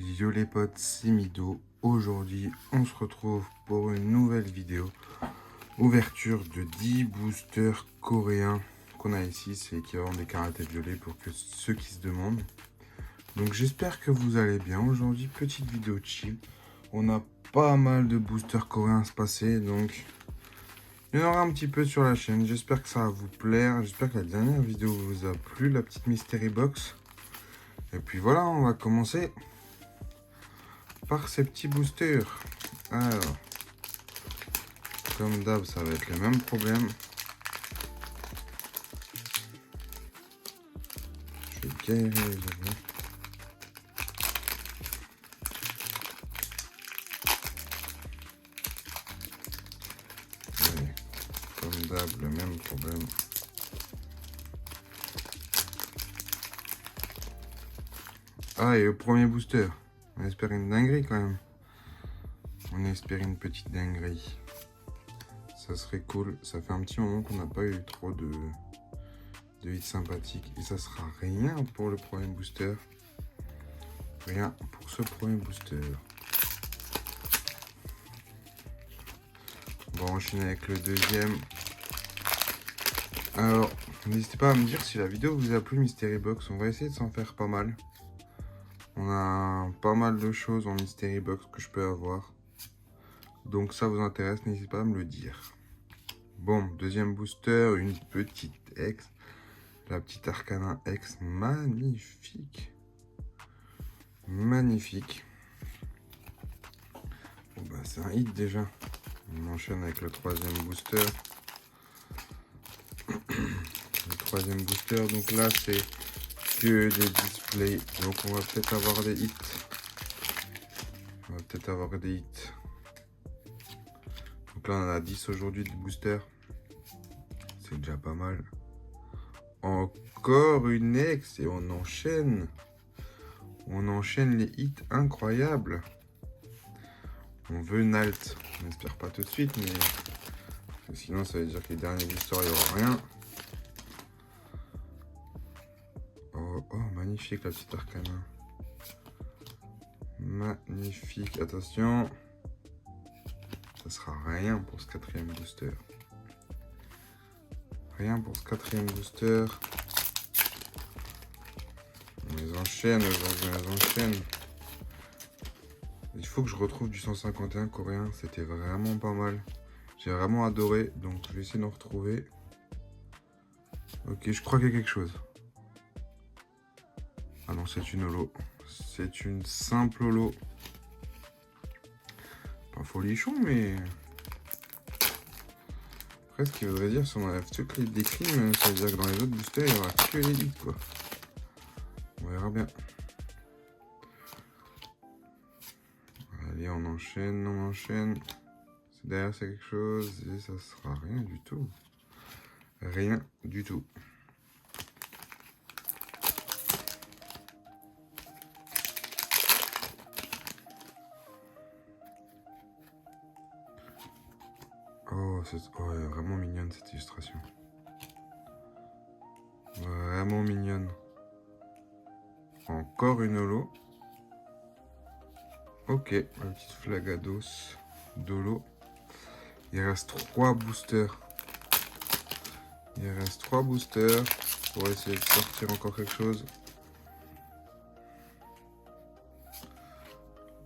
Yo les potes, c'est Mido. Aujourd'hui, on se retrouve pour une nouvelle vidéo. Ouverture de 10 boosters coréens qu'on a ici. C'est l'équivalent des karatés violets pour que ceux qui se demandent. Donc j'espère que vous allez bien. Aujourd'hui, petite vidéo chill. On a pas mal de boosters coréens à se passer. Donc il y en aura un petit peu sur la chaîne. J'espère que ça va vous plaire. J'espère que la dernière vidéo vous a plu, la petite mystery box. Et puis voilà, on va commencer par ces petits boosters. Alors, comme d'hab, ça va être les mêmes problèmes. Je vais galérer les amis. Allez, comme d'hab, le même problème. Ah, et le premier booster. On espère une dinguerie quand même. On espère une petite dinguerie. Ça serait cool. Ça fait un petit moment qu'on n'a pas eu trop de hits sympathiques. Et ça sera rien pour le premier booster. Rien pour ce premier booster. On va enchaîner avec le deuxième. Alors, n'hésitez pas à me dire si la vidéo vous a plu, Mystery Box. On va essayer de s'en faire pas mal. On a pas mal de choses en Mystery Box que je peux avoir. Donc ça vous intéresse, n'hésitez pas à me le dire. Bon, deuxième booster, une petite ex. La petite Arcana X, magnifique. Magnifique. Bon bah c'est un hit déjà. On enchaîne avec le troisième booster. Le troisième booster, donc là c'est que des displays. Donc on va peut-être avoir des hits. On va peut-être avoir des hits. Donc là on en a 10 aujourd'hui de booster. C'est déjà pas mal. Encore une ex et on enchaîne. On enchaîne les hits incroyables. On veut une alt. On n'espère pas tout de suite, mais parce que sinon ça veut dire que les derniers boosters, il n'y aura rien. Oh, oh, magnifique la petite Arcana. Magnifique. Attention. Ça sera rien pour ce quatrième booster. Rien pour ce quatrième booster. On les enchaîne aujourd'hui, on les enchaîne. Il faut que je retrouve du 151 coréen. C'était vraiment pas mal. J'ai vraiment adoré. Donc je vais essayer d'en retrouver. Ok, je crois qu'il y a quelque chose. Ah non, c'est une holo. C'est une simple holo. Pas folichon, mais... Après, ce qui voudrait dire, si on enlève toutes les décrimes, ça veut dire que dans les autres boosters, il n'y aura que les hits, quoi. On verra bien. Allez, on enchaîne, on enchaîne. Derrière, c'est quelque chose et ça sera rien du tout. Rien du tout. Oh, c'est vraiment mignonne cette illustration. Vraiment mignonne. Encore une holo. Ok, une petite flagados d'holo. Il reste 3 boosters. Il reste 3 boosters pour essayer de sortir encore quelque chose.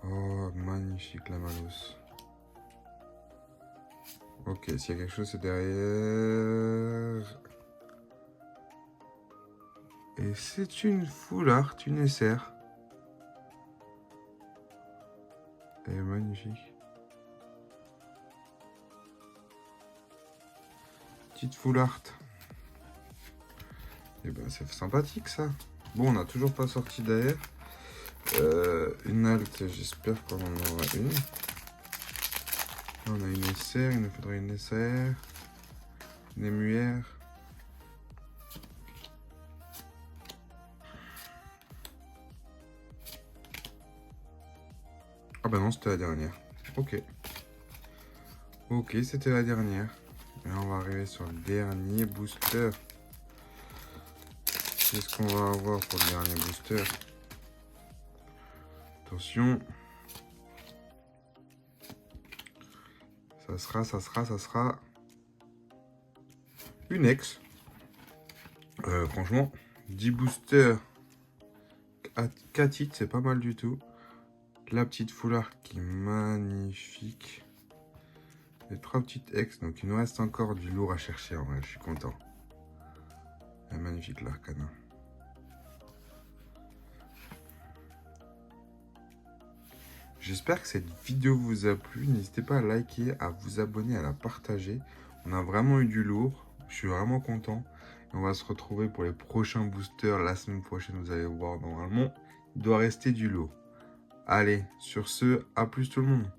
Oh, magnifique la Malos. Ok, s'il y a quelque chose, c'est derrière. Et c'est une full art, une SR. Elle est magnifique. Petite full art. Et ben c'est sympathique ça. Bon, on n'a toujours pas sorti derrière. Une alt, j'espère qu'on en aura une. Là, on a une SR, il nous faudrait une SR. Une MUR. Ah bah non, c'était la dernière. Ok. Ok, c'était la dernière. Et on va arriver sur le dernier booster. Qu'est-ce qu'on va avoir pour le dernier booster? Attention. Ça sera une ex. Franchement, 10 boosters à 4 titres, c'est pas mal du tout. La petite foulard qui est magnifique. Les 3 petites ex, donc il nous reste encore du lourd à chercher. En vrai, je suis content. Elle est magnifique l'arcana. J'espère que cette vidéo vous a plu. N'hésitez pas à liker, à vous abonner, à la partager. On a vraiment eu du lourd. Je suis vraiment content. Et on va se retrouver pour les prochains boosters. La semaine prochaine, vous allez voir normalement. Il doit rester du lot. Allez, sur ce, à plus tout le monde.